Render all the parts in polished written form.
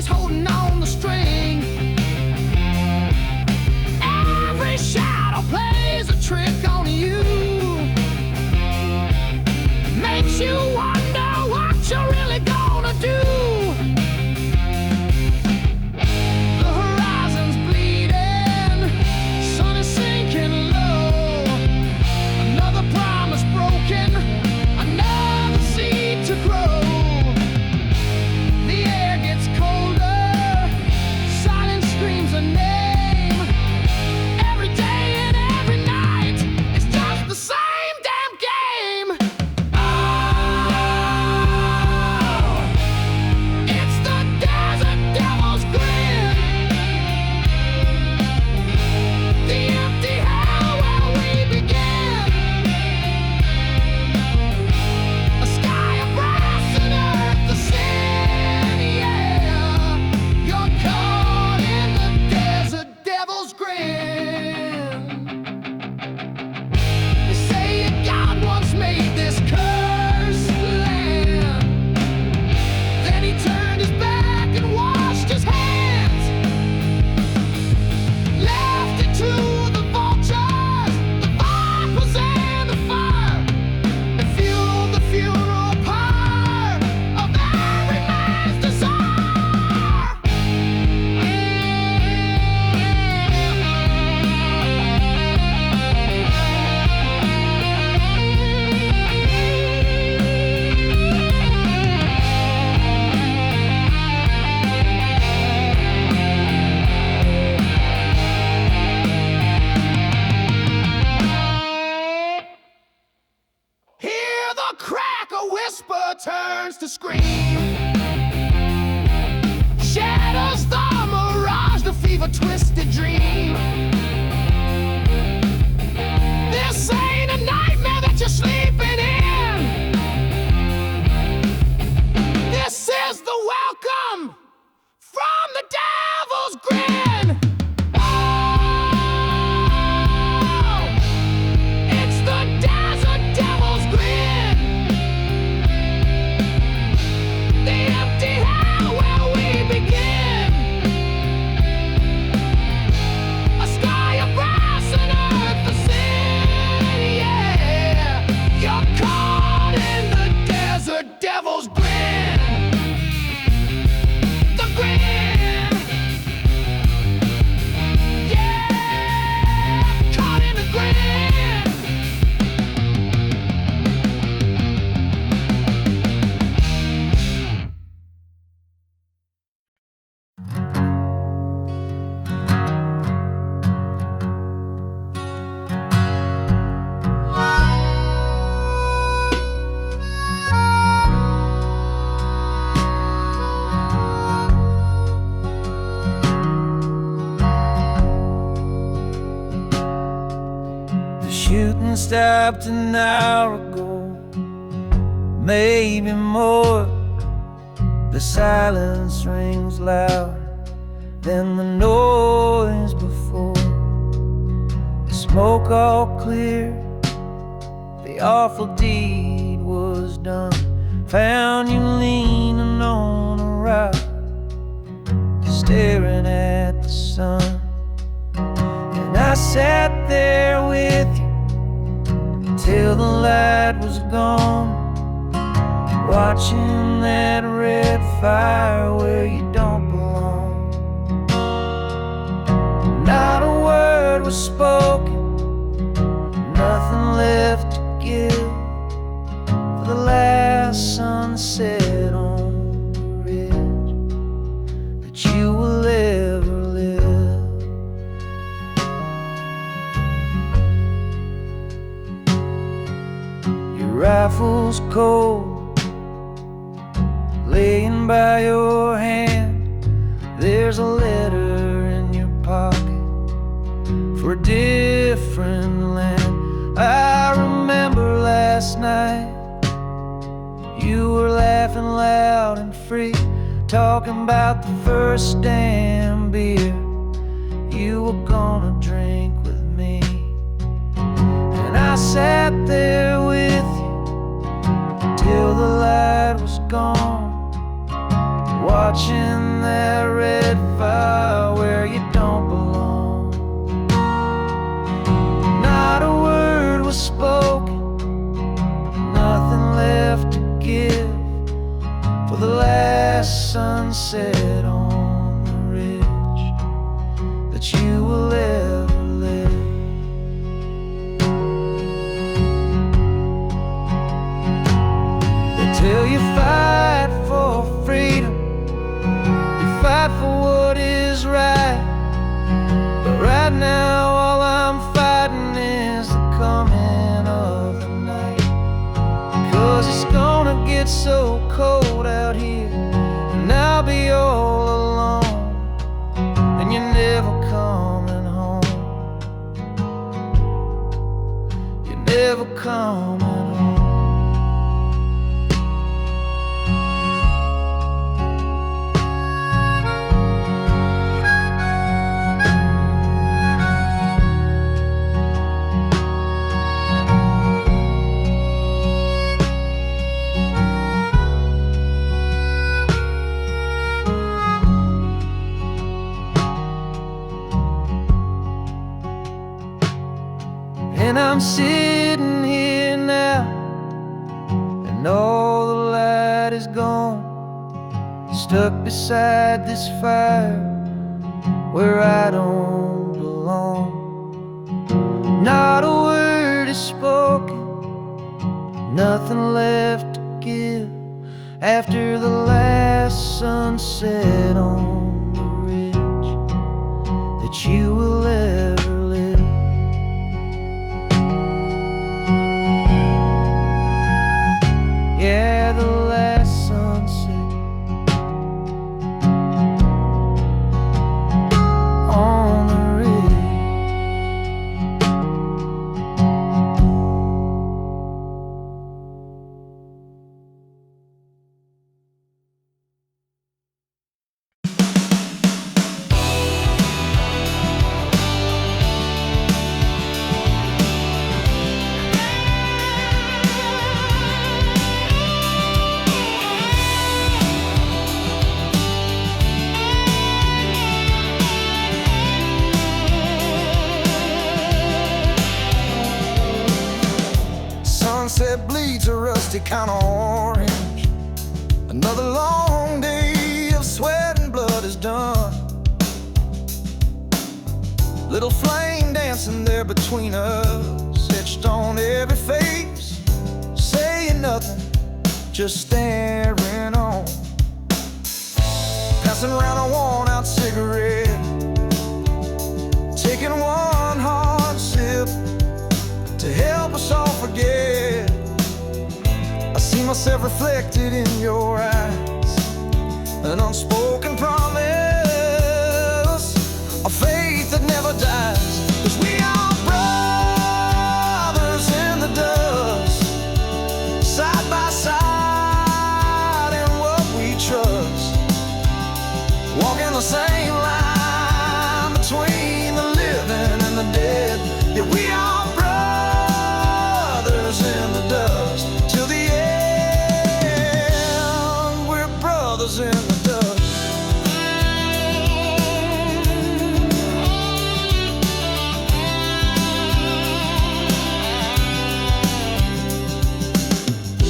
Somebody's holding on the string. Every shadow plays a trick on you. Makes you wonder what you're really gonna do. The horizon's bleeding, sun is sinking low. Another promise broken, another seed to grow. The air gets colder, silence screams a name. Every day and every night, it's just the same damn game. It's the desert devil's grin. The empty hell where we begin. A sky of brass and earth the sin, yeah. You're caught in the desert devil's grin. They say God once made this cursed land. Then he turned his back and washed his hands. Left it to the vultures, the vipers and the fire. They fueled the funeral pyre of every man's desire. Hear the crack, a whisper turns to scream. Shatters the mirage, the fever twisted dream. This ain't a nightmare that you're sleeping in. This is the welcome from the devil's grin. Oh, it's the desert devil's grin. The empty hell where we begin. A sky of brass and earth the sin, yeah. You're caught in the desert devil's grin. The grin. Yeah, caught in the grin. The shooting stopped an hour ago, maybe more. The silence rings louder than the noise before. The smoke all clear, the awful deed was done. Found you leaning on a rock, staring at the sun. And I sat there with you till the light was gone, watching that red fire where you don't belong. Not a word was spoken, nothing left to give for the last sunset on the ridge that you will ever live. Your rifle's cold, laying by your hand. There's a letter in your pocket for a different land. I remember last night, you were laughing loud and free, talking about the first damn beer you were gonna drink with me. And I sat there with you till the light was gone, watching that that you will ever live. They tell you fight for freedom, you fight for what is right, but right now all I'm fighting is the coming of the night. 'Cause it's gonna get so cold out here, and I'll be all alone, and you're never coming home. You're never coming home. And I'm sitting here now, and all the light is gone, stuck beside this fire where I don't belong. Not a word is spoken, nothing left to give after the last sunset on the ridge that you will ever live. Yeah, the last sunset on the ridge. Sunset bleeds a rusty kind of orange. Another long day of sweat and blood is done. Little flame dancing there between us, etched on every face, saying nothing, just staring on. Passing around a worn-out cigarette, taking one hard sip to help us all forget. I see myself reflected in your eyes, an unspoken promise, a faith that never dies. 'Cause we are brothers in the dust, side by side in what we trust, walking the same line between the living and the dead. Yeah, we are brothers in the dust till the end. We're brothers in the dust.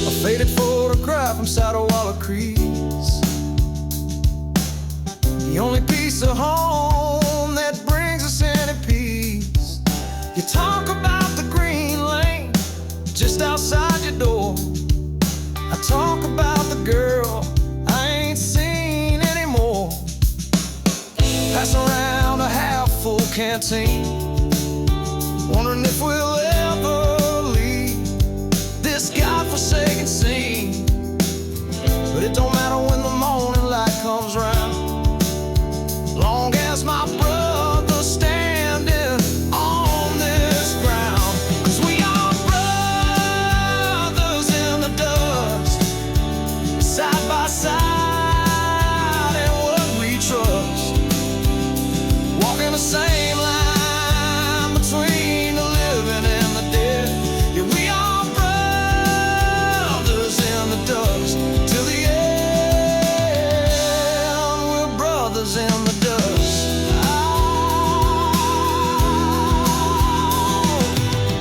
A faded photograph inside a wall of crease, the only piece of home that brings us any peace. You talk about the green lane just outside your door, I talk about the girl I ain't seen anymore. Pass around a half-full canteen, wondering if we'll ever leave this godforsaken scene. But it don't matter when the morning light comes round, long as my brother's standing on this ground. 'Cause we are brothers in the dust, side by side in what we trust, walking the same line between the living and the dead. Yeah, we are brothers in the dust till the end. We're brothers in the dust.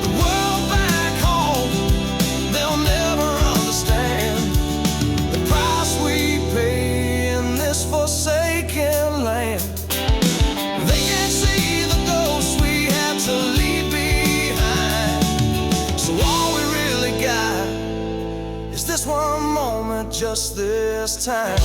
The world back home, they'll never understand the price we pay in this forsaken land. They can't see just this time.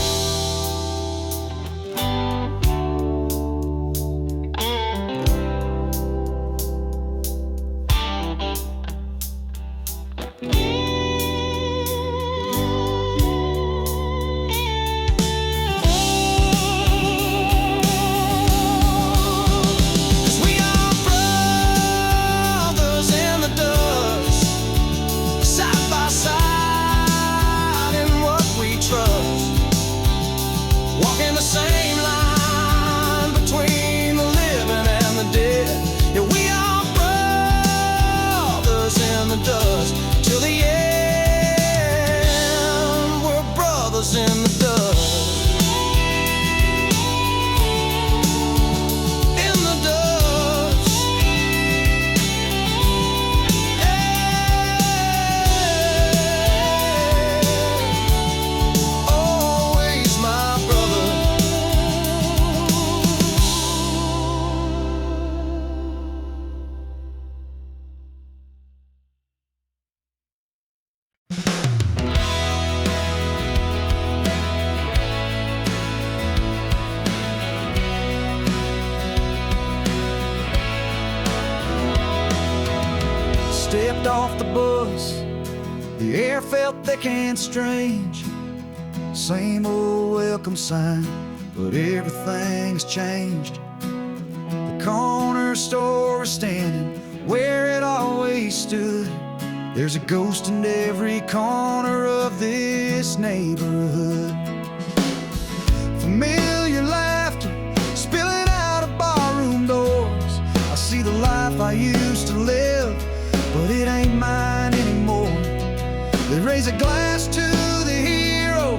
Stepped off the bus, the air felt thick and strange. Same old welcome sign, but everything's changed. The corner store is standing where it always stood. There's a ghost in every corner of this neighborhood. Familiar laughter spilling out of barroom doors. I see the life I used to live, but it ain't mine anymore. They raise a glass to the hero,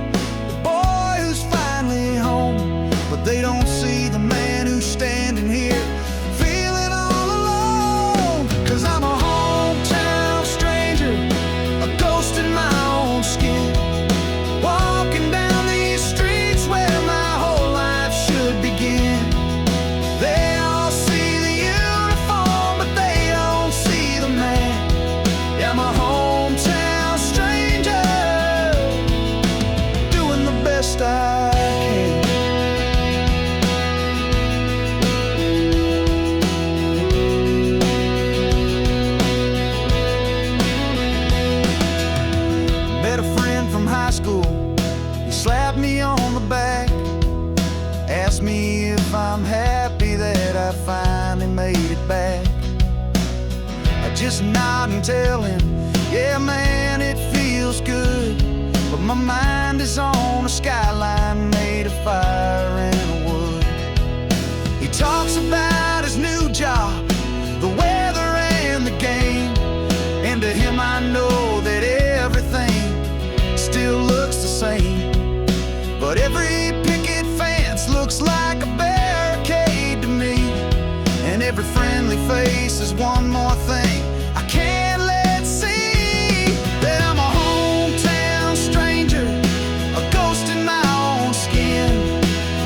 the boy who's finally home, but they don't see the man who's standing here feeling all alone. 'Cause I'm a hometown stranger, a ghost in my own skin, walking down these streets where my whole life should begin. They all see the uniform, but they don't see the man. Yeah, I'm a hometown stranger, doing the best I can. Met a friend from high school, he slapped me on the back, asked me if I'm happy that I finally made it back. I just nod and tell him, yeah man, it feels good, but my mind is on a skyline made of fire and wood. He talks about his new job, the weather and the game, and to him I know that everything still looks the same. But every picket fence looks like a barricade to me, and every friendly face is one more thing I can't let see. That I'm a hometown stranger, a ghost in my own skin,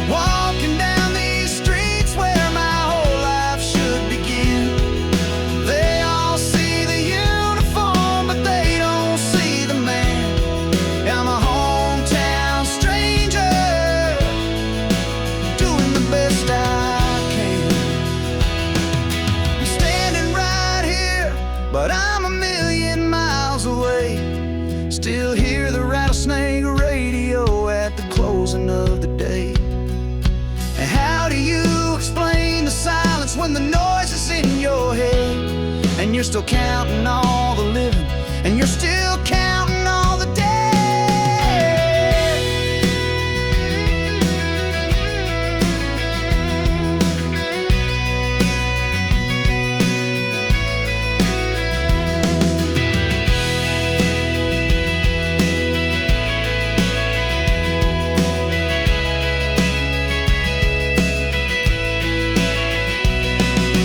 walking down these streets where my whole life should begin. They all see the uniform, but they don't see the man. I'm a hometown stranger, doing the best I can. I'm standing right here, but I'm a million miles away. Still hear the Rattlesnake Radio at the closing of the day. And how do you explain the silence when the noise is in your head? And you're still counting all the living, and you're still counting all the dead.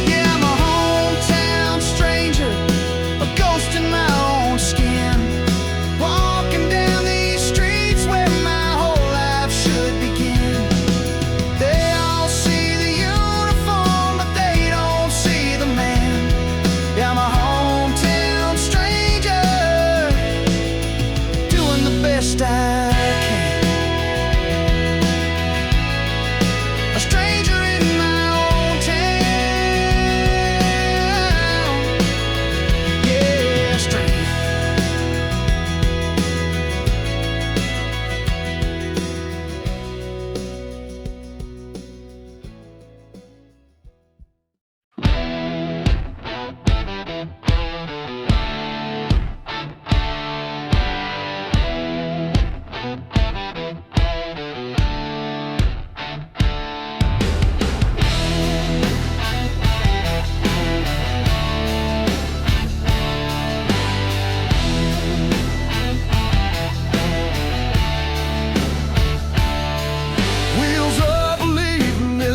Yeah, I'm a hometown stranger, a ghost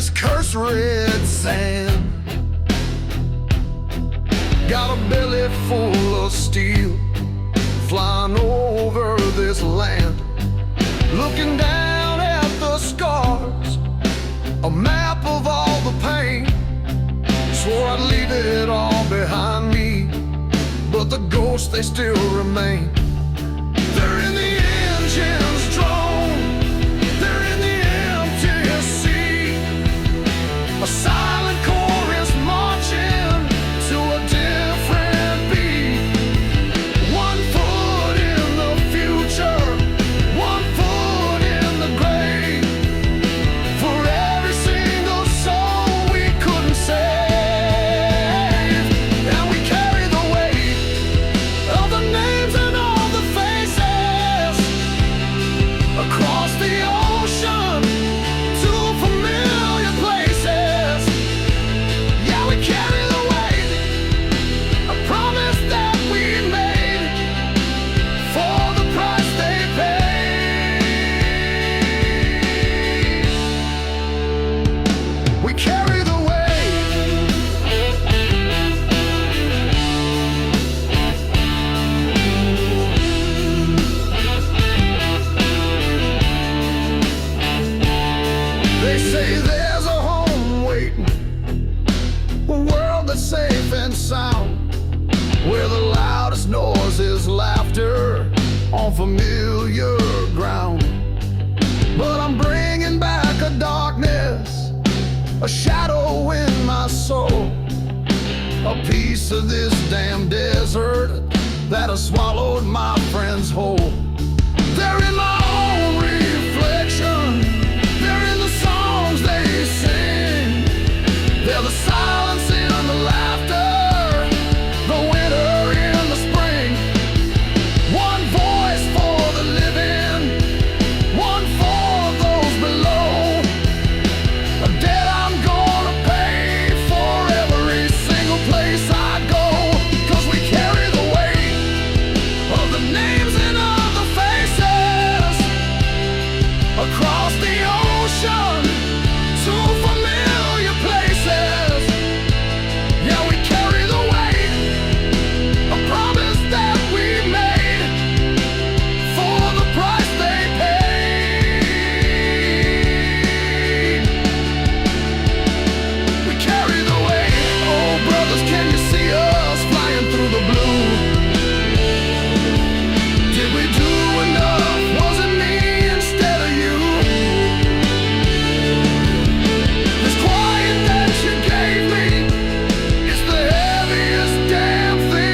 this cursed red sand. Got a belly full of steel, flying over this land, looking down at the scars, a map of all the pain. Swore I'd leave it all behind me, but the ghosts, they still remain. They're in the engine's drone, they're in the empty sea, a silent chorus marching to a different beat. 1 foot in the future, 1 foot in the grave, for every single soul we couldn't save. And we carry the weight of the names and all the faces across the ocean to familiar places. Yeah, we carry the weight, a promise that we made for the price they paid. We carry the weight. They say there's a home waiting, a world that's safe and sound, where the loudest noise is laughter on familiar ground. But I'm bringing back a darkness, a shadow in my soul, a piece of this damn desert that has swallowed my friends whole. They're in my own reflection, they're in the songs they sing, they're the silence in the laughter, the winter in the spring. One voice for the living, one for those below, a debt I'm gonna pay for every single place I go. 'Cause we carry the weight of the names and of the faces across the ocean to familiar places. Yeah, we carry the weight, a promise that we made for the price they paid. We carry the weight. Oh, brothers, can you see us flying through the blue? Did we do enough? Was it me instead of you? This quiet that you gave me is the heaviest damn thing.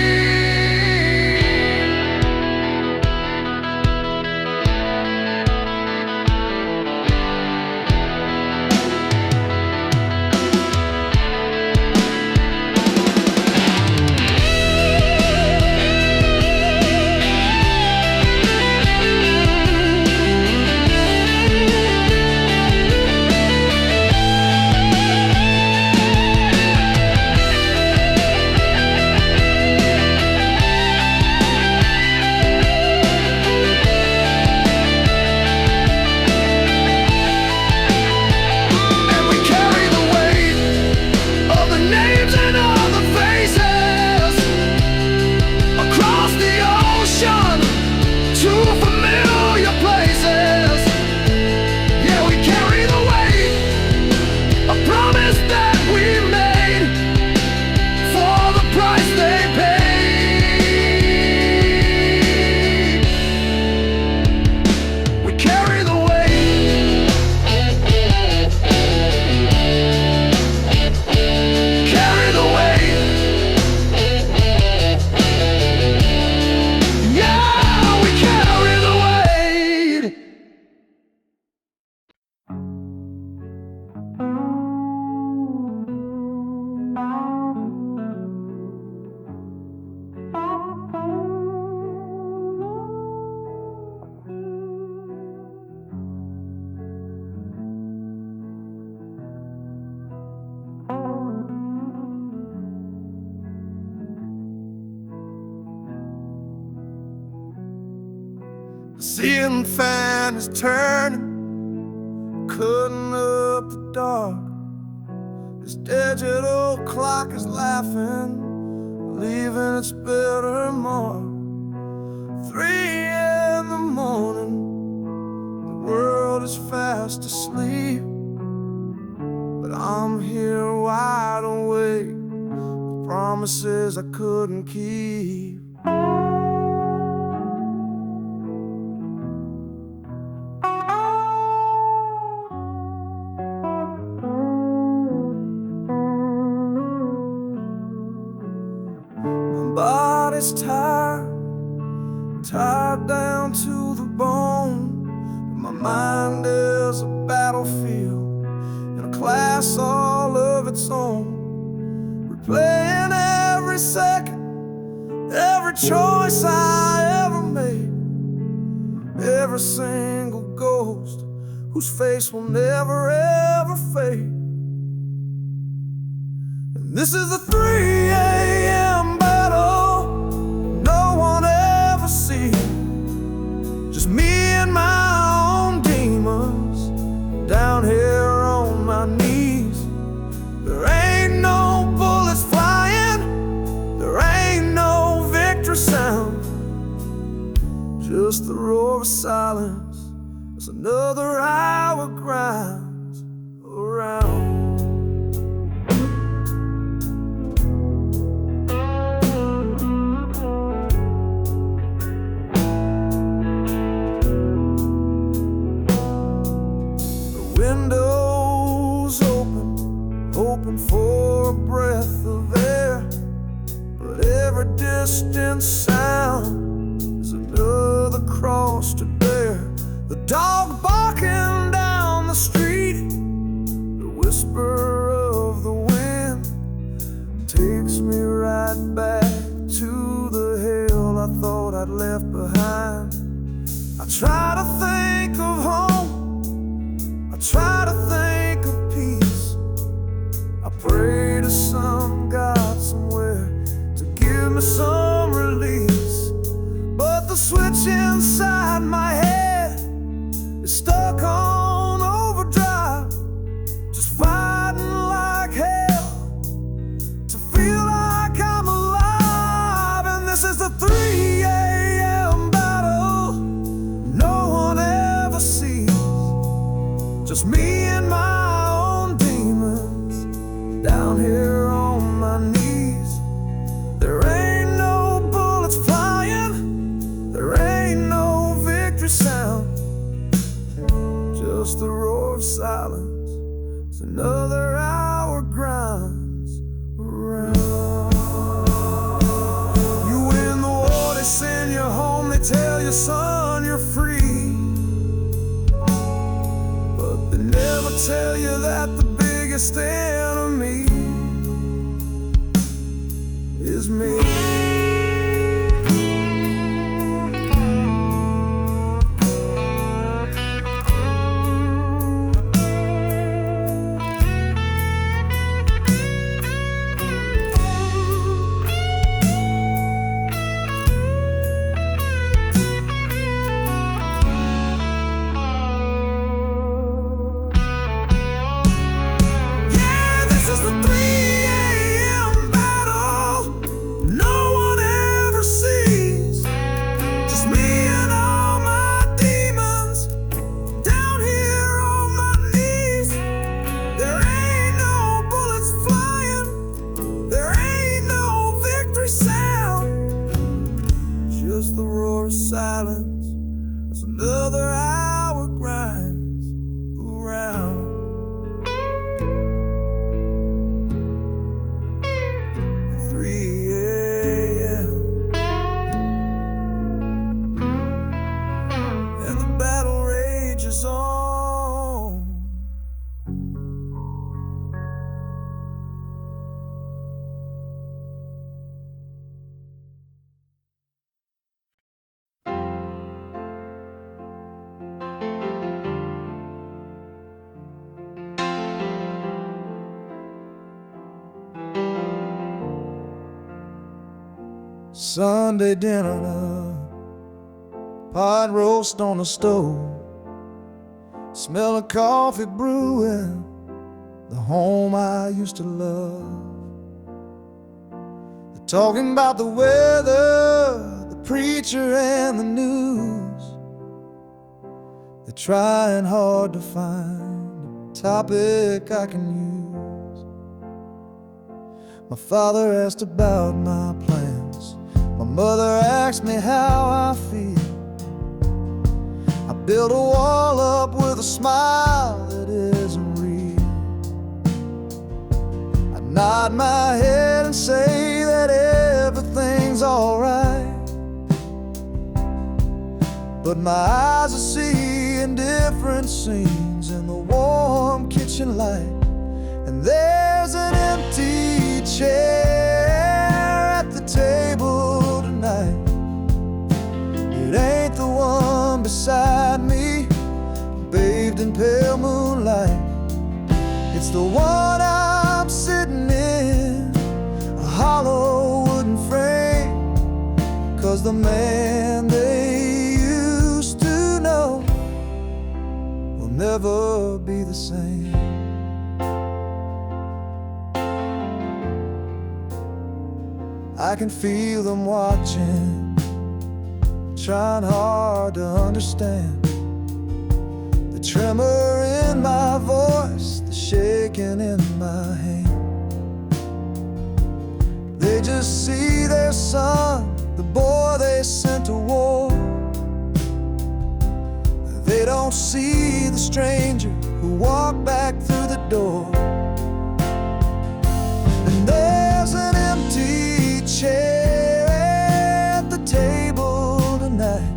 And we carry the weight of the names and of the faces across the ocean to familiar places. Yeah, we carry the weight, a promise that we made for the price they paid. We carry the weight, carry the weight. Yeah, we carry the weight. Ceiling fan is turning, cutting up the dark. This digital clock is laughing, leaving its bitter mark. 3 in the morning, the world is fast asleep, but I'm here wide awake with promises I couldn't keep. Body's tired, tied down to the bone. My mind is a battlefield in a class all of its own, replaying every second, every choice I ever made, every single ghost whose face will never ever fade. And this is the 3 a.m. battle no one ever sees, just me and my own demons down here on my knees. There ain't no bullets flying, there ain't no victory sound, just the roar of silence as another hour grinds around. Windows open for a breath of air, but every distant sound is another cross to bear. The dog barking down the street, the whisper of the wind takes me right back to the hell I thought I'd left behind. I try to think of home, I try to think of peace, I pray to some God somewhere to give me some release. But the switch inside my head is stuck on overdrive, just fighting like hell to feel like I'm alive. And this is the 3 a.m. battle no one ever sees, just me and my own demons down here on my knees. There ain't no bullets flying, there ain't no victory sound, just the roar of silence as another hour grinds around. You win the war, they send you home, they tell you, son, you're free, never tell you that the biggest enemy is me. Sunday dinner, pot roast on the stove, smell of coffee brewing, the home I used to love. They're talking about the weather, the preacher and the news. They're trying hard to find a topic I can use. My father asked about my plans. My mother asked me how I feel. I build a wall up with a smile that isn't real. I nod my head and say that everything's alright, but my eyes are seeing different scenes in the warm kitchen light. And there's an empty chair at the table tonight. It ain't the one beside me, bathed in pale moonlight. It's the one I'm sitting in, a hollow wooden frame. 'Cause the man they used to know will never be the same. I can feel them watching, trying hard to understand. The tremor in my voice, the shaking in my hand. They just see their son, the boy they sent to war. They don't see the stranger who walked back through the door. And there's an empty chair at the table tonight.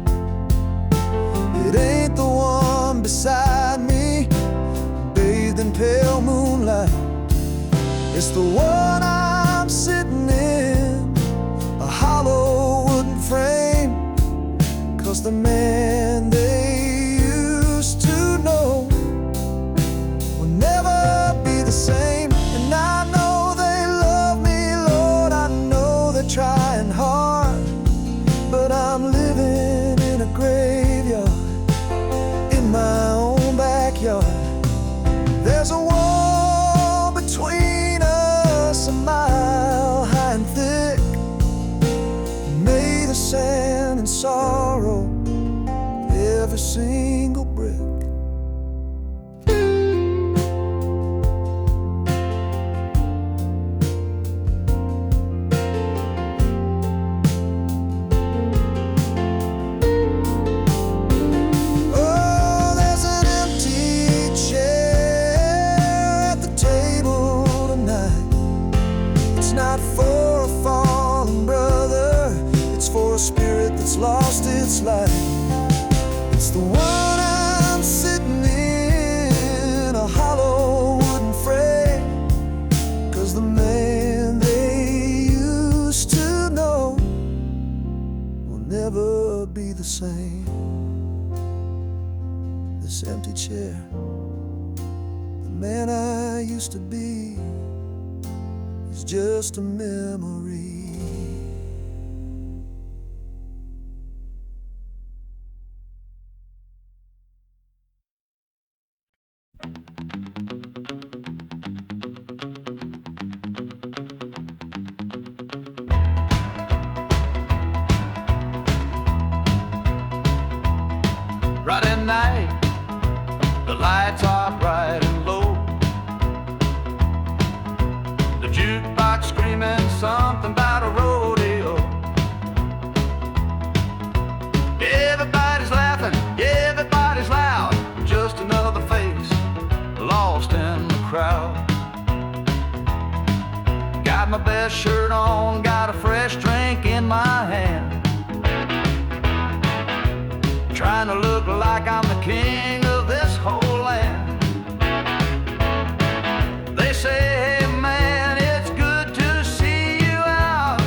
It ain't the one beside me, bathed in pale moonlight. It's the one I'm sitting in, a hollow wooden frame. 'Cause the man they used to know will never be the same. And I know they love me, Lord, I know they're trying hard, but I'm living in a graveyard in my own backyard. There's a wall between us, a mile high and thick, made of sand and sorrow, every single brick. Lost its light. It's the one I'm sitting in, a hollow wooden frame. 'Cause the man they used to know will never be the same. This empty chair, the man I used to be, is just a memory. Right at night, the lights are bright and low. The jukebox screaming something about a rodeo. Everybody's laughing, everybody's loud. Just another face lost in the crowd. Got my best shirt on, got a fresh drink in my hand. Trying to look like I'm the king of this whole land. They say, hey man, it's good to see you out.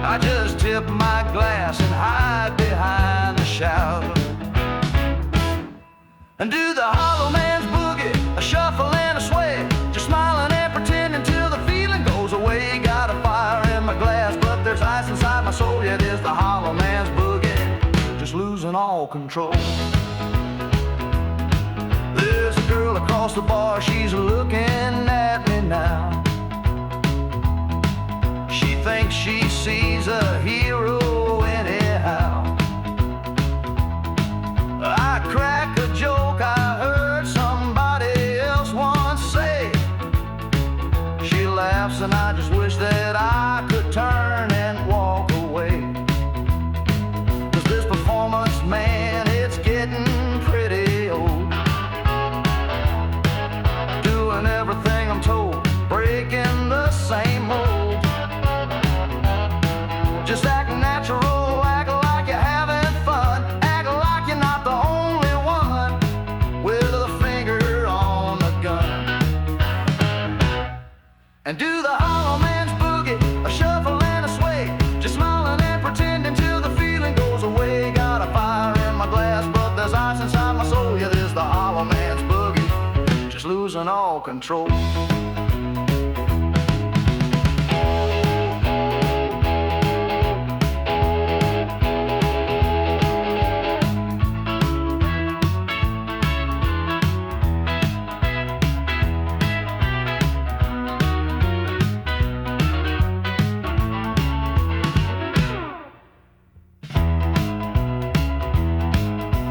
I just tip my glass and hide behind the shout. And do the hollow man's boogie, a shuffle and a sway. Just smiling and pretending till the feeling goes away. Got a fire in my glass, but there's ice inside my soul. Yeah, it is the hollow man's boogie, losing all control. There's a girl across the bar, she's looking at me now. She thinks she sees a hero anyhow. I crack a joke I heard somebody else once say. She laughs and I just wish that I could turn and walk away. 'Cause this performance, man, it's getting pretty old. Doing everything I'm told, breaking the same mold. Just act natural, act like you're having fun, act like you're not the only one with a finger on the gun. And do the hollow man's boogie, a shuffle and a sway, just smiling and pretending till the feeling goes away. Got a fire in my glass, but there's ice inside my soul. Yeah, this the hollow man's boogie, just losing all control.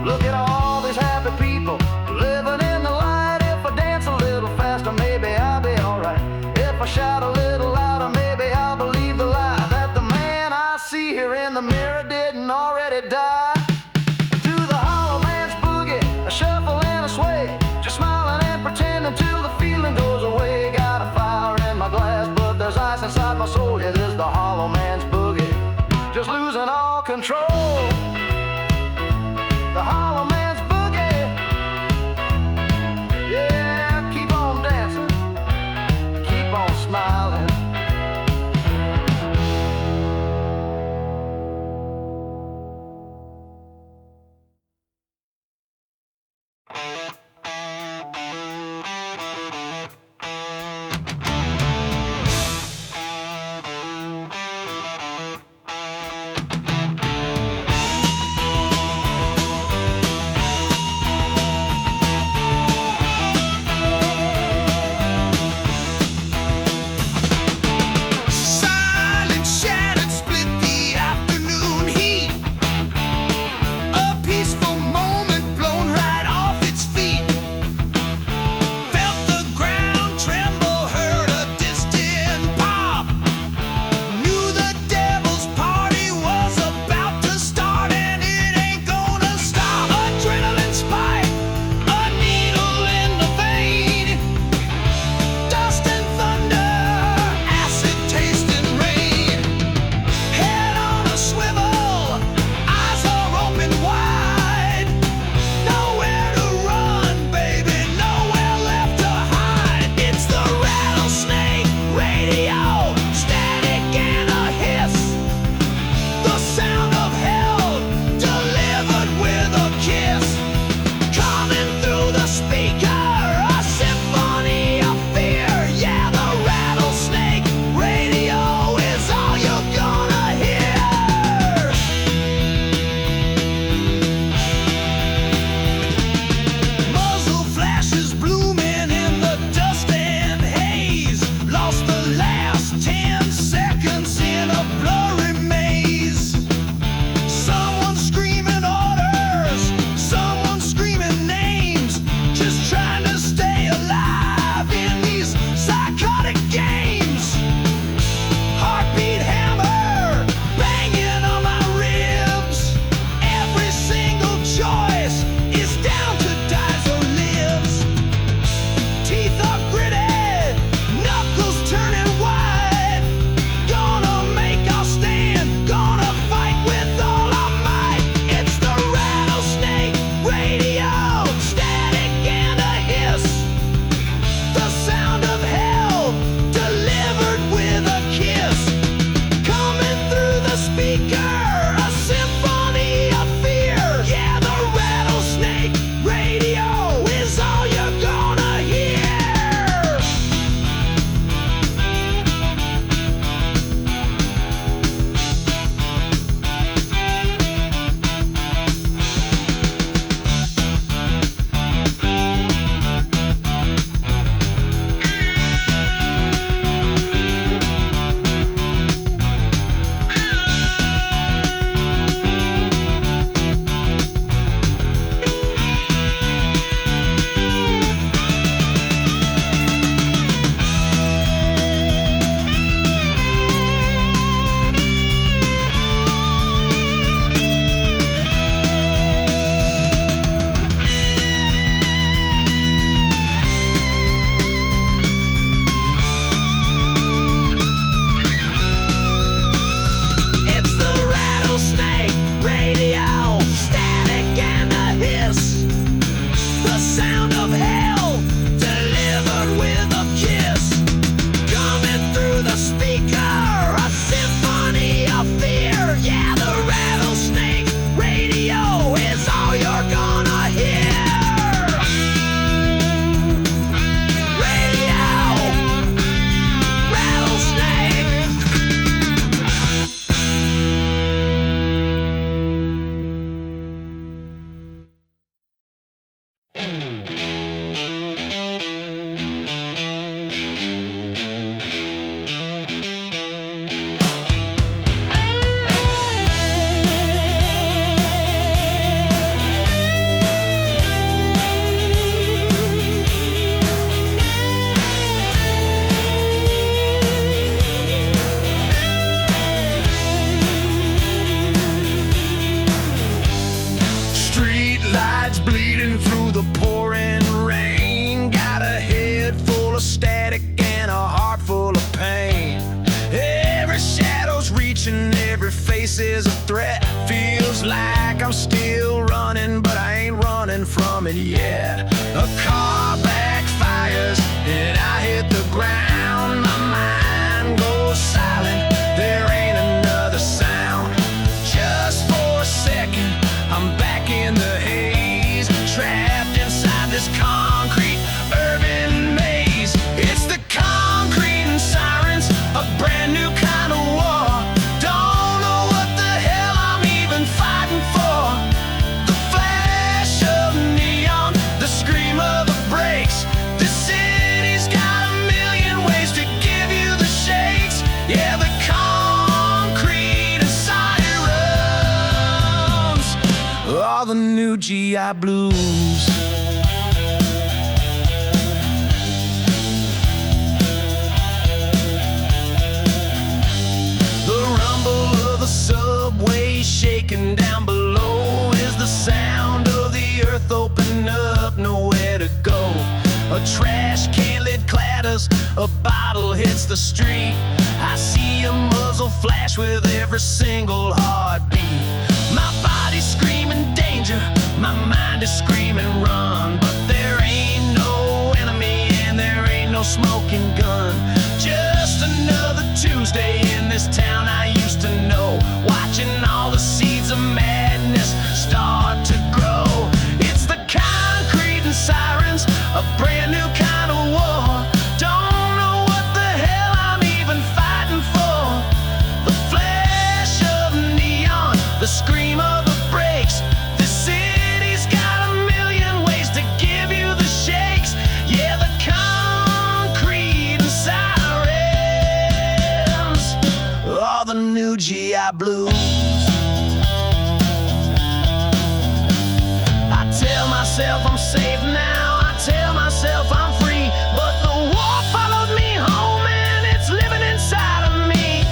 Look at all these happy people living in the light. If I dance a little faster, maybe I'll be full of static and a heart full of pain. Every shadow's reaching, every face is a threat. Feels like I'm still running, but I ain't running from it yet. A car backfires and I hit the ground. My mind goes silent, there ain't another sound. Just for a second, I'm back in the haze, trapped inside this concrete urban maze. It's the concrete and sirens, a brand new kind of war. Don't know what the hell I'm even fighting for. The flash of neon, the scream of the brakes. The city's got a million ways to give you the shakes. Yeah, the concrete and sirens are the new GI Blues. Subway shaking down below is the sound of the earth opening up, nowhere to go. A trash can lid clatters, a bottle hits the street. I see a muzzle flash with every single heartbeat. My body's screaming danger, my mind is screaming run. But there ain't no enemy and there ain't no smoking gun. Just another Tuesday in this town I used to know, watching all the seeds of madness start to grow. It's the concrete and sirens, a brand new kind of war. Don't know what the hell I'm even fighting for. The flash of neon, the scream of the brakes. The city's got a million ways to give you the shakes. Yeah, the concrete and sirens are the new GI Blues. I tell myself I'm safe now, I tell myself I'm free, but the war followed me home and it's living inside of me.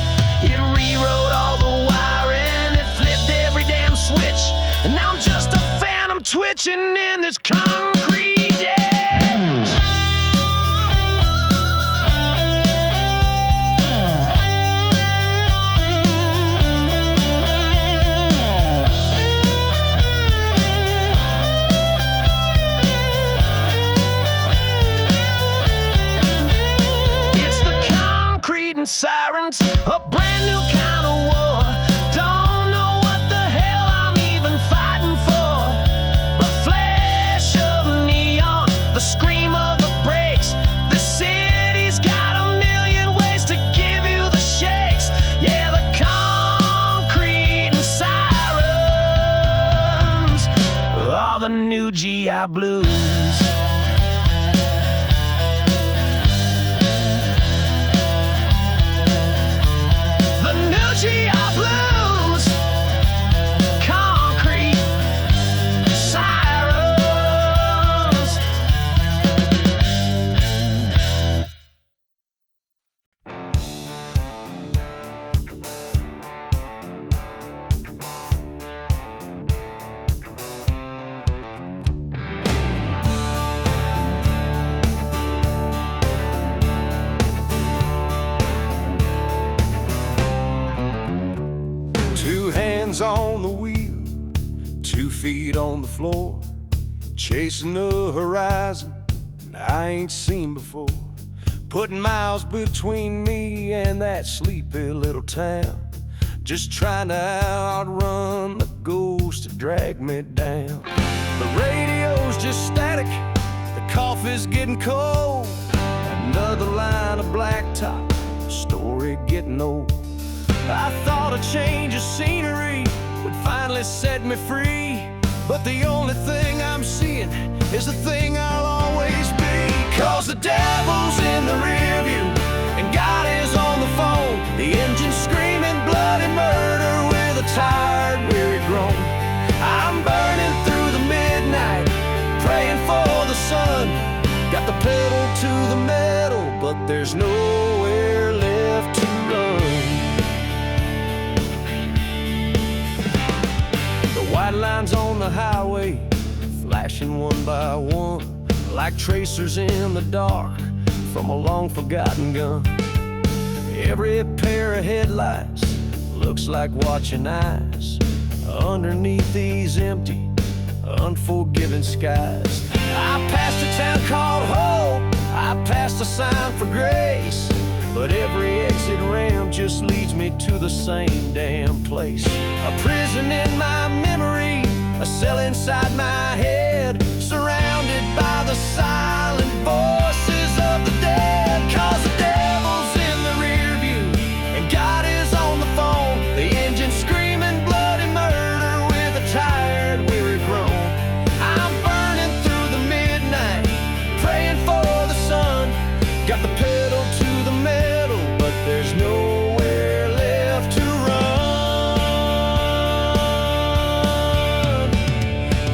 It rewrote all the wiring, it flipped every damn switch, and now I'm just a phantom twitching in this concrete edge. Sirens, a brand new kind of war. Don't know what the hell I'm even fighting for. The flash of neon, the scream of the brakes. The city's got a million ways to give you the shakes. Yeah, the concrete and sirens are the new GI Blues. GI Blues, concrete sirens. On the wheel, 2 feet on the floor, chasing a horizon I ain't seen before, putting miles between me and that sleepy little town, just trying to outrun the ghost that dragged me down. The radio's just static, the coffee's getting cold, another line of blacktop, story getting old. I thought a change of scenery would finally set me free, but the only thing I'm seeing is the thing I'll always be. Cause the devil's in the rear view and God is on the phone, the engine screaming bloody murder with a tired, weary groan. I'm burning through the midnight, praying for the sun, got the pedal to the metal, but there's nowhere left to run. White lines on the highway, flashing one by one, like tracers in the dark, from a long-forgotten gun. Every pair of headlights looks like watching eyes underneath these empty, unforgiving skies. I passed a town called Hope, I passed a sign for grace, but every exit ramp just leads me to the same damn place. A prison in my memory, a cell inside my head, surrounded by the silent voices of the dead. 'Cause the devil's in the rear view and God is on the phone. The engine screaming bloody murder with a tired, weary groan. I'm burning through the midnight, praying for the sun. Got the pedal to the metal, but there's nowhere left to run.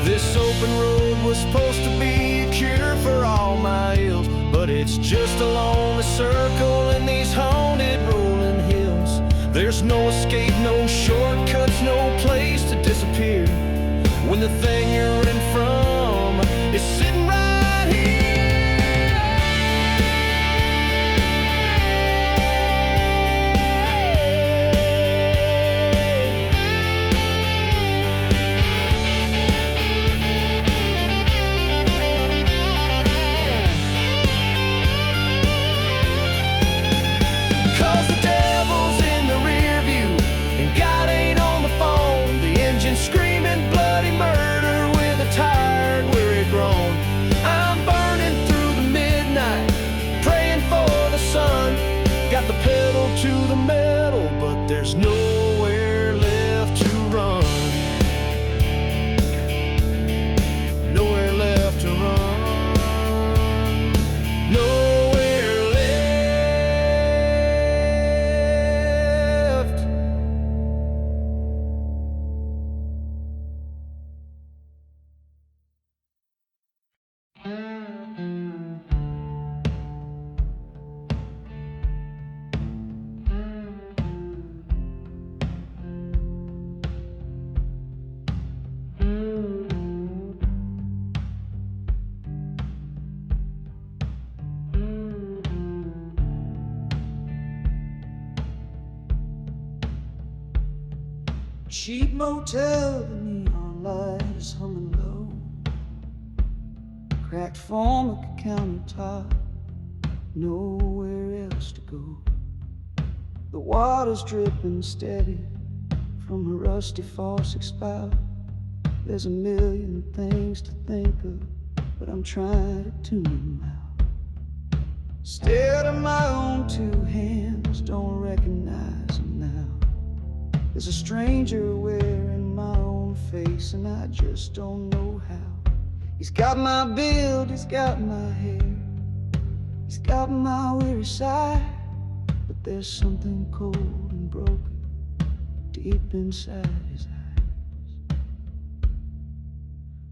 This open road was supposed to be a cure for all my ills, but it's just a lonely circle in these haunted rolling hills. There's no escape, no shortcuts, no place to disappear when the thing you're running from is sitting right here. 'Cause the devil's in the rear view and God ain't on the phone. The engine screaming bloody murder with a tired, weary groan. I'm burning through the midnight, praying for the sun. Got the pedal to the metal, but there's nowhere left to run. Nowhere left to run. Nowhere left. Cheap motel, the neon lights humming low. Cracked formica countertop, nowhere else to go. The water's dripping steady from a rusty faucet spout. There's a million things to think of, but I'm trying to tune them out. Stared at my own two hands, don't recognize them now. There's a stranger wearing my own face, and I just don't know how. He's got my build, he's got my hair, he's got my weary side, but there's something cold and broken deep inside his eyes.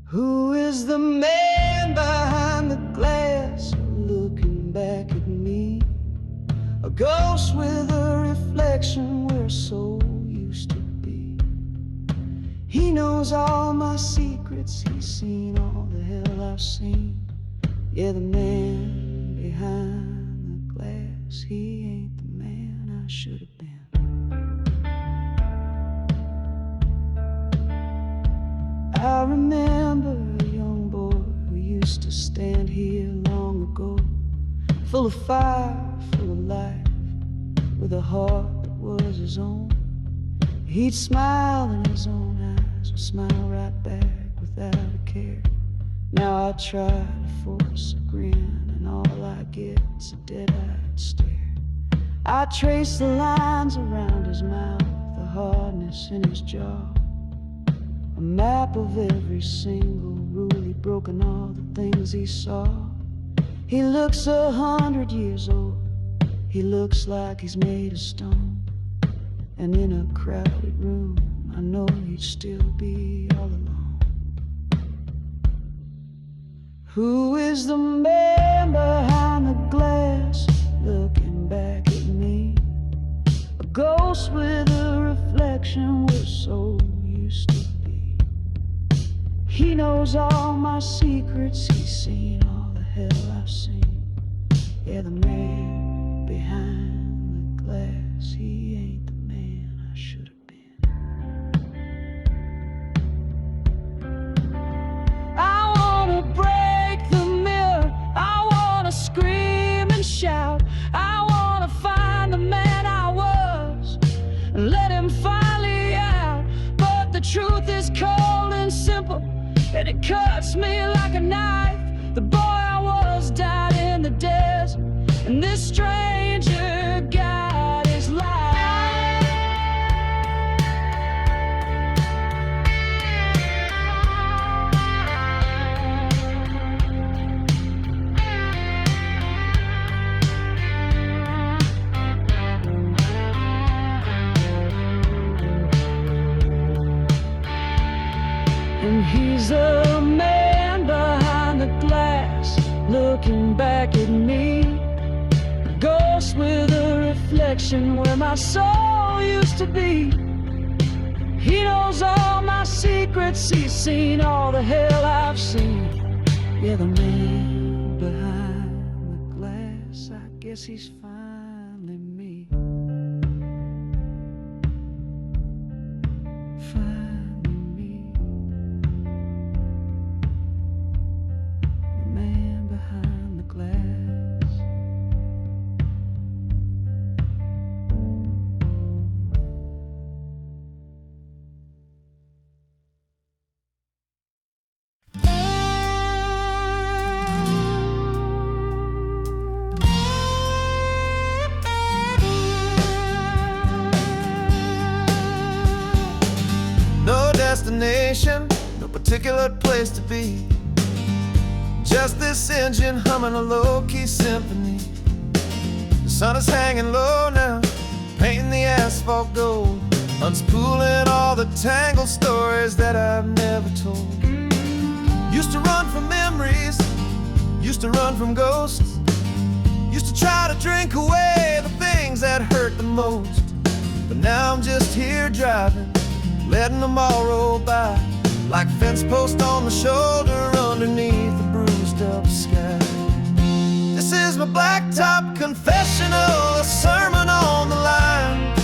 Who is the man behind the glass looking back at me? A ghost with a reflection where a soul used to be. He knows all my secrets, he's seen all the hell I've seen. Yeah, the man behind the glass, he ain't the man I should have been. I remember a young boy who used to stand here long ago, full of fire, full of life, with a heart that was his own. He'd smile and his own eyes would smile right back without a care. Now I try to force a grin and all I get's a dead-eyed stare. I trace the lines around his mouth, the hardness in his jaw, a map of every single rule he broke and all the things he saw. He looks 100 years old, he looks like he's made of stone. And in a crowded room, I know he'd still be all alone. Who is the man behind the glass looking back at me? A ghost with a reflection we're so used to be. He knows all my secrets, he's seen all the hell I've seen. Yeah, the man behind the glass, he ain't the man I should have been. I wanna break the mirror, I wanna scream and shout, I wanna find the man I was and let him finally out. But the truth is cold and simple, and it cuts me like a knife. The boy I was died in the desert, and this stranger got his life. And he's a man behind the glass, looking back at me. A ghost with a reflection where my soul used to be. He knows all my secrets, he's seen all the hell I've seen. Yeah, the man behind the glass, I guess he's finally me. Finally me. The man behind the glass. No destination, no particular place to be. Just this engine humming a low-key symphony. The sun is hanging low now, painting the asphalt gold, unspooling all the tangled stories that I've never told. Used to run from memories, used to run from ghosts, used to try to drink away the things that hurt the most. But now I'm just here driving, letting them all roll by, like fence post on the shoulder underneath the bruised up sky. This is my blacktop confessional, a sermon on the line,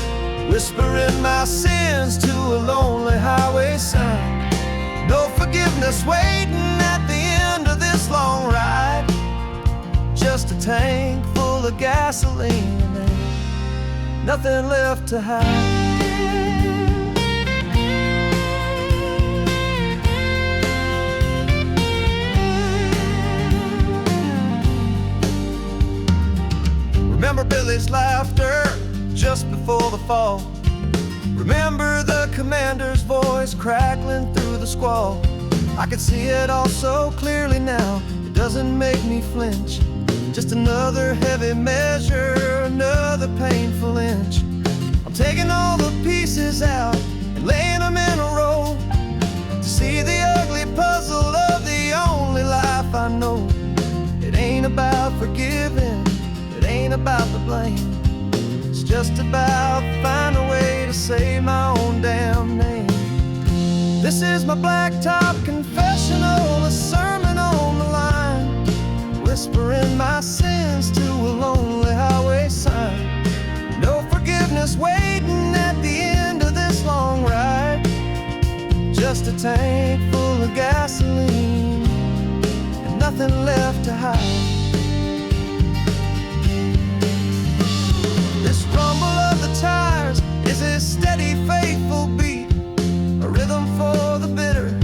whispering my sins to a lonely highway sign. No forgiveness waiting at the end of this long ride, just a tank full of gasoline and nothing left to hide. Remember Billy's laughter just before the fall. Remember the commander's voice crackling through the squall. I can see it all so clearly now, it doesn't make me flinch. Just another heavy measure, another painful inch. I'm taking all the pieces out and laying them in a row to see the ugly puzzle of the only life I know. It ain't about forgiving, it ain't about the blame. It's just about finding a way to say my own damn name. This is my blacktop confessional, a sermon on the line, whispering my sins to a lonely highway sign. No forgiveness waiting at the end of this long ride, just a tank full of gasoline and nothing left to hide. This rumble of the tires is a steady, faithful beat, a rhythm for the bitter,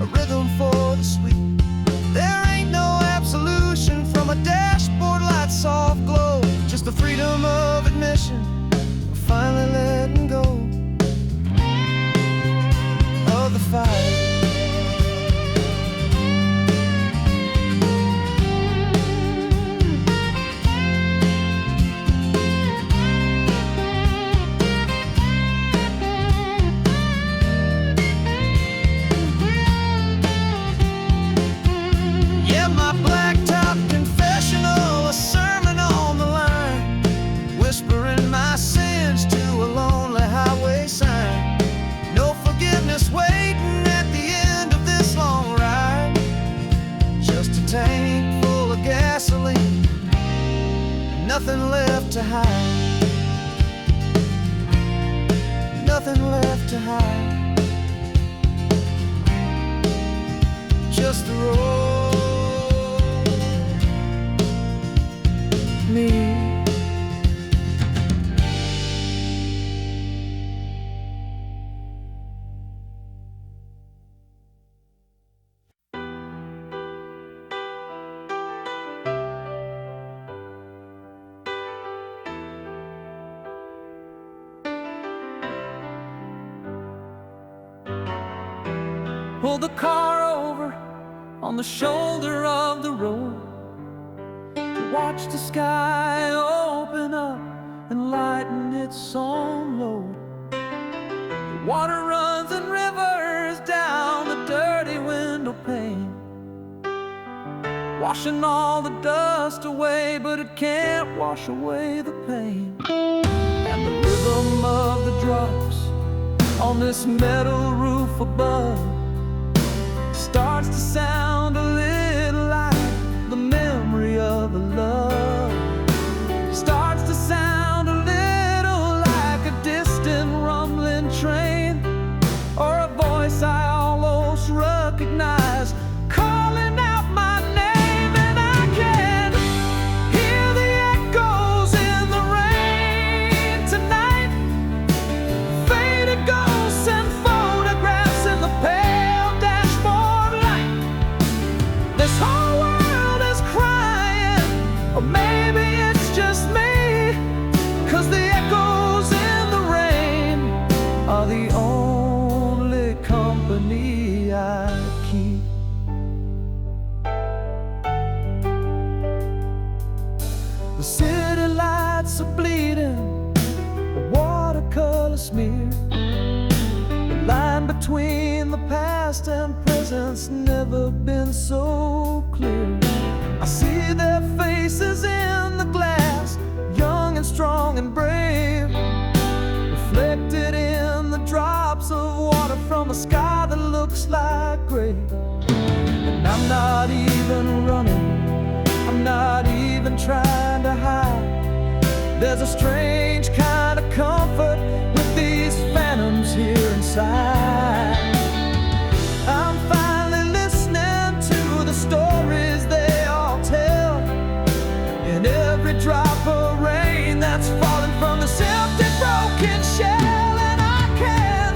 a rhythm for the sweet. There ain't no absolution from a dashboard light soft glow, just the freedom of admission, of finally letting go of the fire. My nothing left to hide, nothing left to hide, just the road, me. Pull the car over on the shoulder of the road to watch the sky open up and lighten its own load. The water runs in rivers down the dirty window pane, washing all the dust away, but it can't wash away the pain. And the rhythm of the drops on this metal roof above starts to sound a little like the memory of a love. Starts to sound a little like a distant rumbling train, or a voice I almost recognize calling out my name. And I can hear the echoes in the rain tonight, faded ghosts and photographs in the pale dashboard light. This whole world is crying, or maybe it's just me, 'cause the echoes in the rain are the only company I keep. The city lights are bleeding, a watercolor smear. The line between the past and present's never been so clear. I see their faces in the glass, young and strong and brave, reflected in the drops of water from a sky that looks like gray. And I'm not even running, I'm not even trying to hide. There's a strange kind of comfort with these phantoms here inside. I'm finally listening to the stories they all tell, and every drop of rain that's falling from this empty broken shell. And I can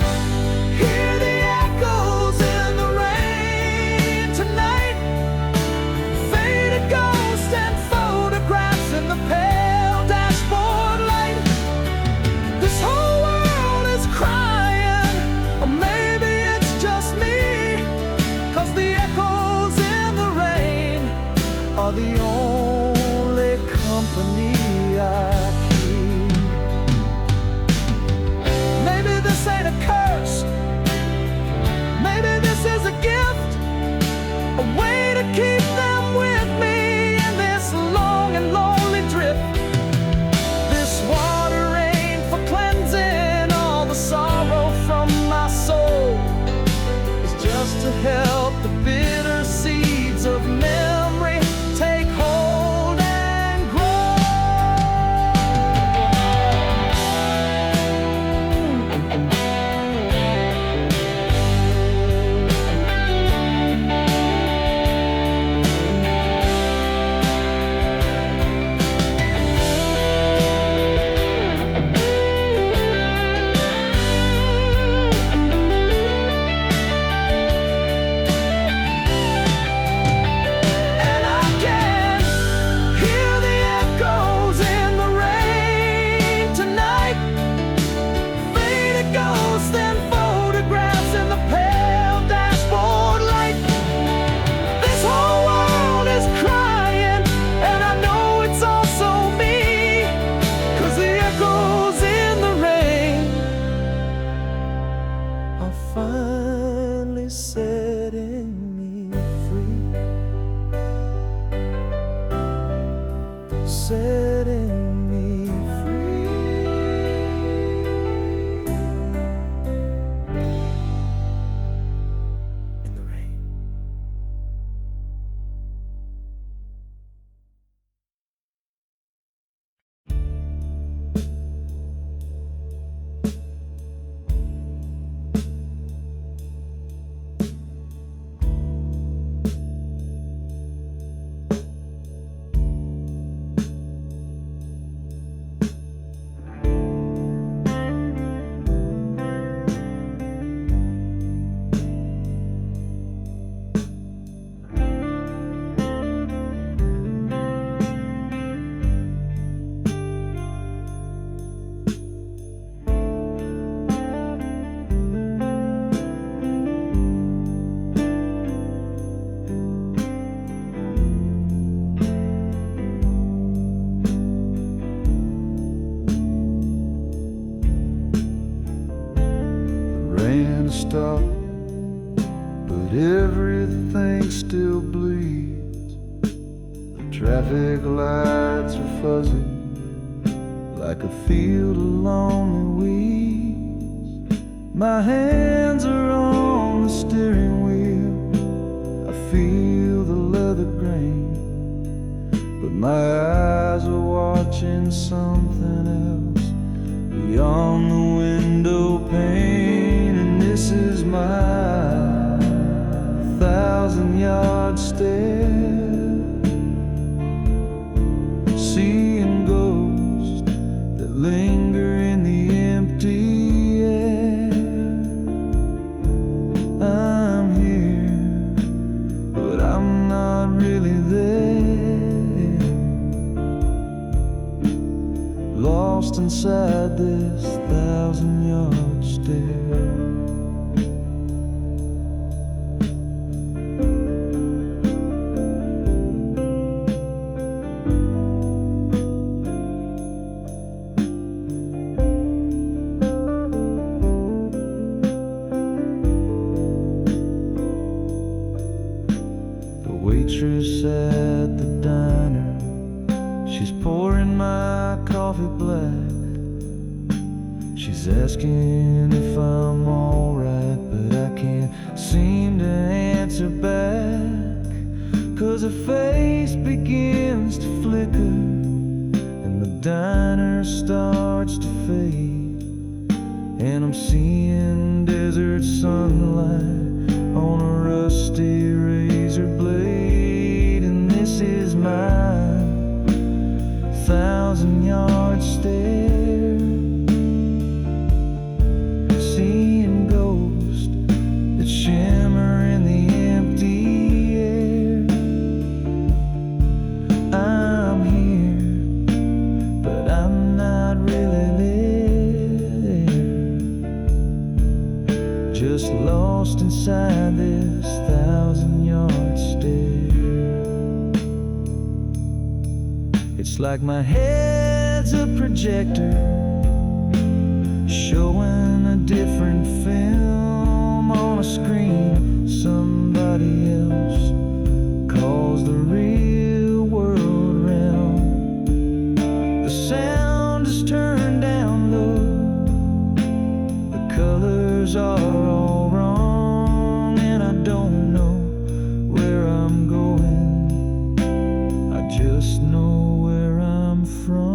hear the echoes in the rain tonight, faded ghosts and photographs in the pale dashboard light. This whole world is crying, or maybe it's just me, 'cause the echoes in the rain are the only company I keep. Maybe this ain't a curse, maybe this is a gift, a way to keep them with me in this long and lonely drift. This water ain't for cleansing all the sorrow from my soul, it's just to help the bitter seeds of memory take hold and grow. And I can hear the echoes in the rain tonight, faded ghosts and photographs in the pale dashboard light. This whole world is crying, and I know it's also me, 'cause the echoes in the rain are finally setting me free, setting stop, but everything still bleeds. The traffic lights are fuzzy like a field of lonely weeds. My hands are on the steering wheel, I feel the leather grain, but my eyes are watching something else beyond the window pane. And this is my 1,000-yard stare, seeing ghosts that linger in the empty air. I'm here, but I'm not really there, lost inside this 1,000-yard stare. Waitress at the diner, she's pouring my coffee black. She's asking if I'm alright, but I can't seem to answer back, 'cause her face begins to flicker and the diner starts to fade, and I'm seeing desert sunlight on a rusty razor blade. And this is my 1,000-yard stare, seeing ghosts that shimmer in the empty air. I'm here, but I'm not really there, just lost inside this 1,000-yard stare. It's like my head's a projector, showing a different film on a screen somebody else calls the real world realm. The sound is turned down low, the colors are all wrong, and I don't know where I'm going, I just know where I'm from.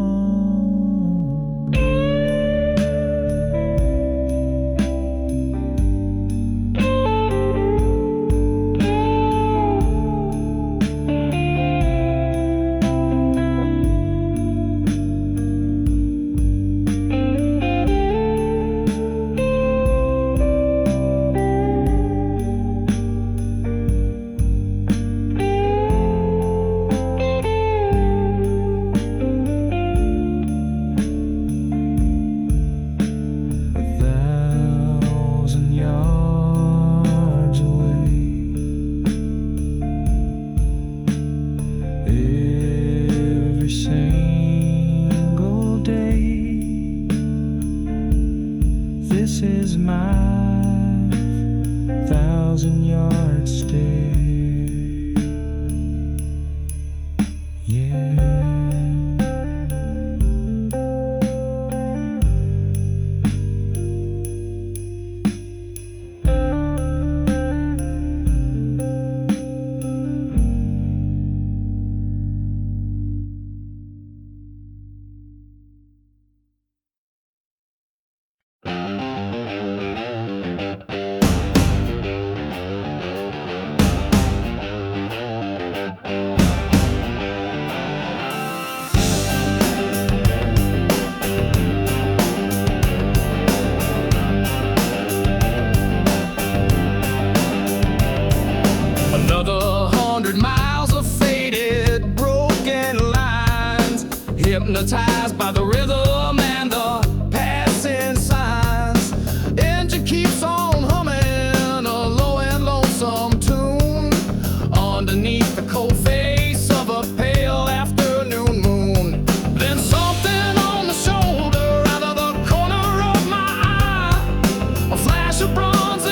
Hypnotized by the rhythm and the passing signs. Engine keeps on humming a low and lonesome tune underneath the cold face of a pale afternoon moon. Then something on the shoulder out of the corner of my eye, a flash of bronze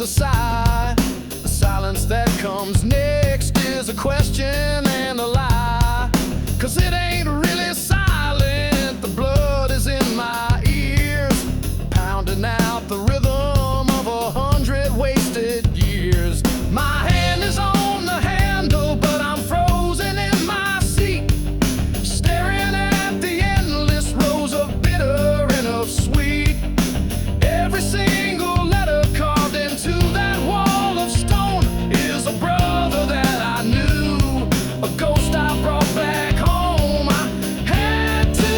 a sigh. The silence that comes next is a question and a lie. 'Cause it ain't really silent, the blood is in my ears, pounding out the rhythm of 100 wasted years. My hand is on the handle, but I'm frozen in my seat, staring at the endless rows of bitter and of sweet. Every single letter carved into that wall of stone is a brother that I knew, a ghost I brought back home. I had to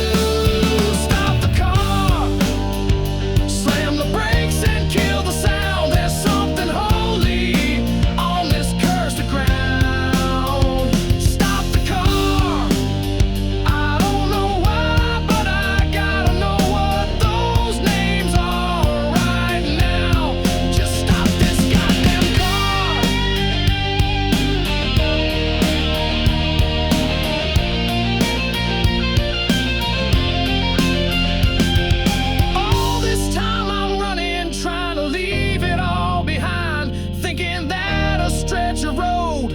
stop the car, slam the brakes and kill the sound. There's something holy on this cursed ground. Stop the car, I don't know why, but I gotta know what those names are right now. Just stop this goddamn car. All this time I'm running, trying to leave it all behind, thinking that a stretch of road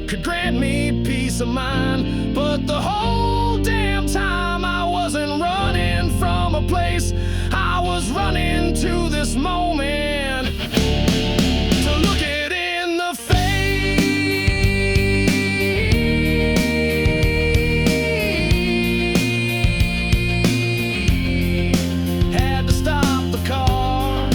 could grant me peace of mind. But the whole damn time I wasn't running from a place, I was running to this moment, to look it in the face. Had to stop the car.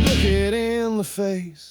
Look it in the face.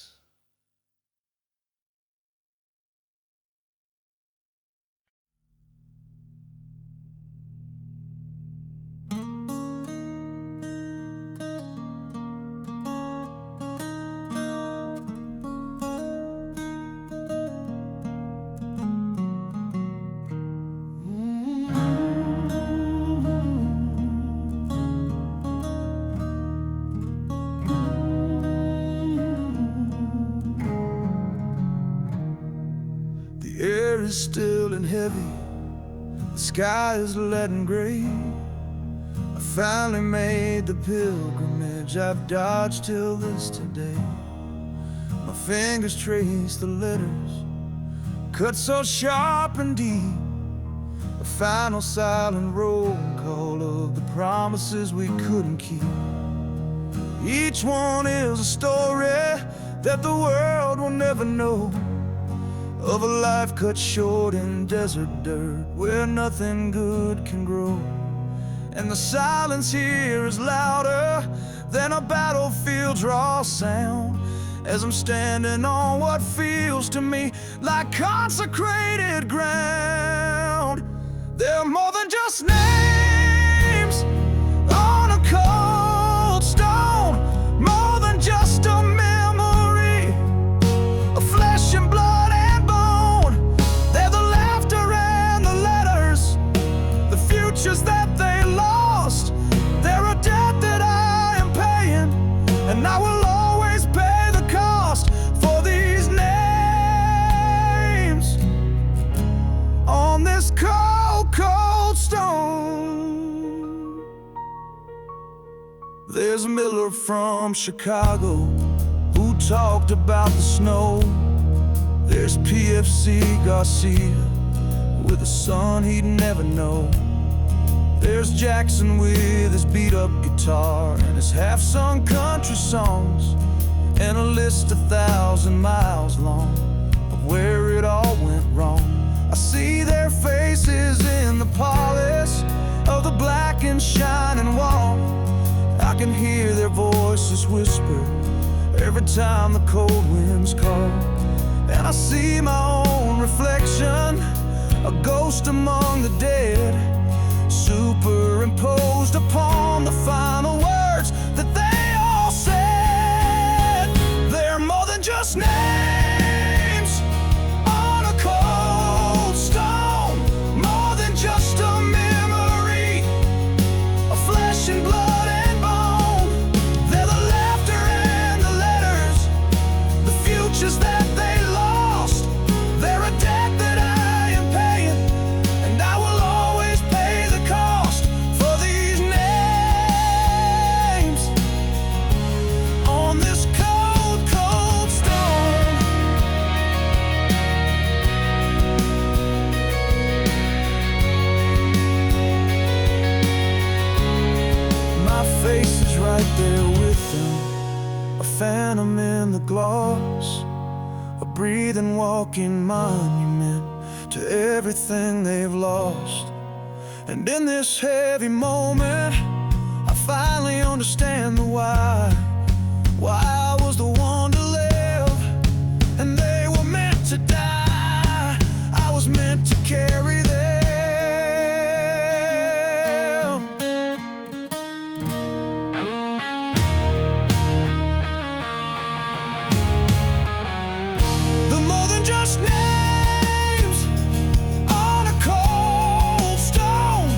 The air is still and heavy, the sky is lead and gray. I finally made the pilgrimage, I've dodged till this today. My fingers trace the letters, cut so sharp and deep, a final silent roll call of the promises we couldn't keep. Each one is a story that the world will never know, of a life cut short in desert dirt where nothing good can grow. And the silence here is louder than a battlefield's raw sound, as I'm standing on what feels to me like consecrated ground. They're more than just names on a cold stone, more than just a memory of flesh and blood and bone. They're the laughter and the letters, the futures that they lost. They're a debt that I am paying, and I will always pay the cost for these names on this cold, cold stone. There's Miller from Chicago who talked about the snow. There's PFC Garcia with a son he'd never know. There's Jackson with his beat-up guitar and his half-sung country songs, and a list 1,000 miles long of where it all went wrong. I see their faces in the polish of the black and shining wall. I can hear their voices whisper every time the cold winds call. And I see my own reflection, a ghost among the dead, superimposed upon the final words that they all said. They're more than just names on a cold stone, more than just a memory of flesh and blood and bone. They're the laughter and the letters, the futures that they lost. They're a debt that I am paying, and I will always right there with them, a phantom in the gloss, a breathing, walking monument to everything they've lost. And in this heavy moment, I finally understand the why I was the one to live, and they were meant to die. I was meant to carry them. The more than just names on a cold stone,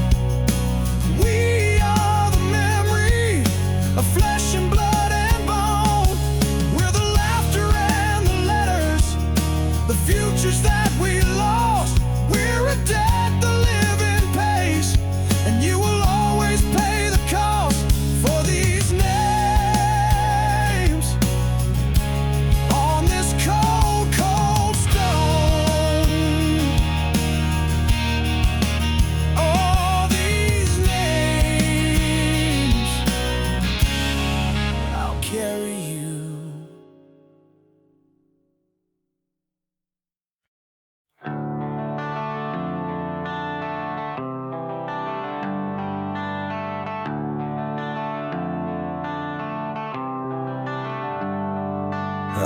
we are the memory of flesh and blood and bone. We're the laughter and the letters, the futures that we lost. We're a debt the living pays, and you will always pay the cost for these names on this cold, cold stone. All these names, I'll carry you.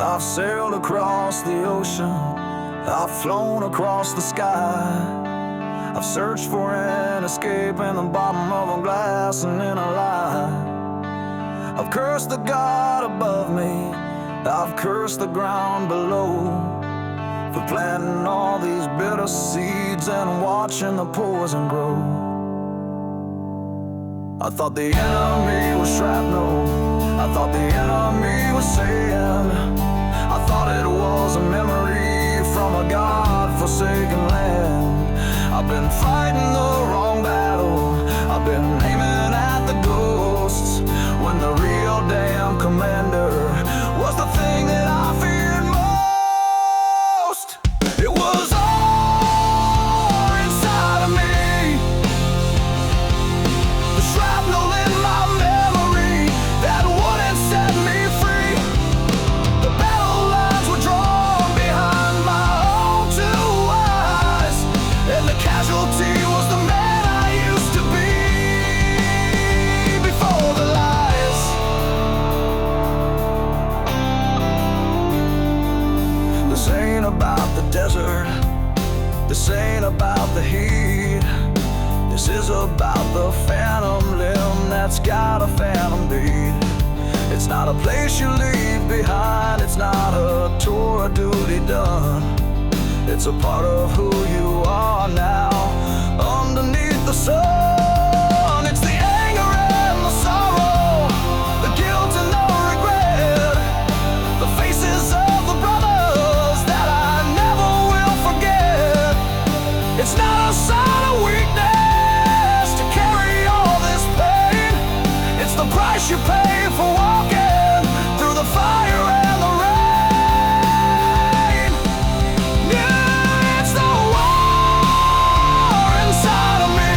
I've sailed across the ocean, I've flown across the sky, I've searched for an escape in the bottom of a glass and in a lie. I've cursed the God above me, I've cursed the ground below, for planting all these bitter seeds and watching the poison grow. I thought the enemy was shrapnel, I thought the enemy was sand, I thought it was a memory from a God-forsaken land. I've been fighting the wrong battle, I've been aiming at the ghosts, when the real damn commander was the thing that I feared most. It was all inside of me, the shrapnel in my memory that wouldn't set me free. The battle lines were drawn behind my own two eyes, and the casualty was the man I used to be before the lies. This ain't about the desert, this ain't about the heat, this is about the phantom limb that's got a phantom beat. It's not a place you leave behind, it's not a tour of duty done, it's a part of who you are now, underneath the sun. It's the anger and the sorrow, the guilt and the regret, the faces of the brothers that I never will forget. It's not a sign of weakness to carry all this pain, it's the price you pay for walking through the fire and the rain. Yeah, it's the war inside of me.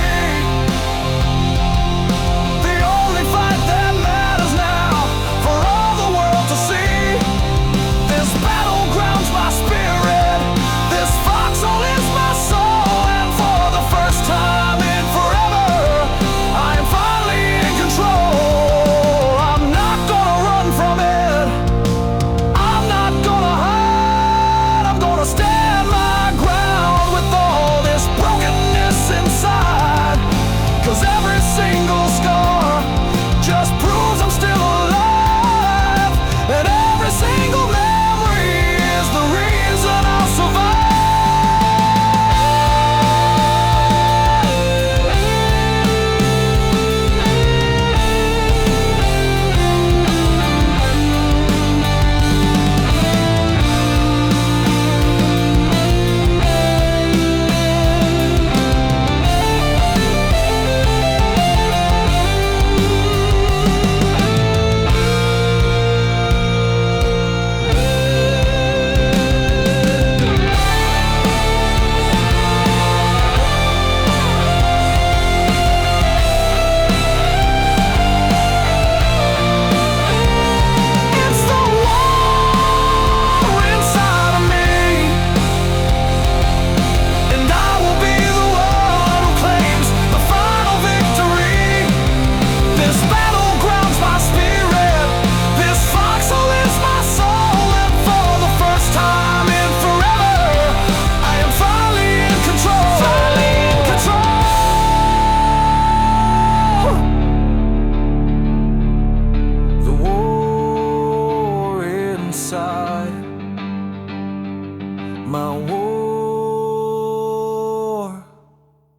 inside. My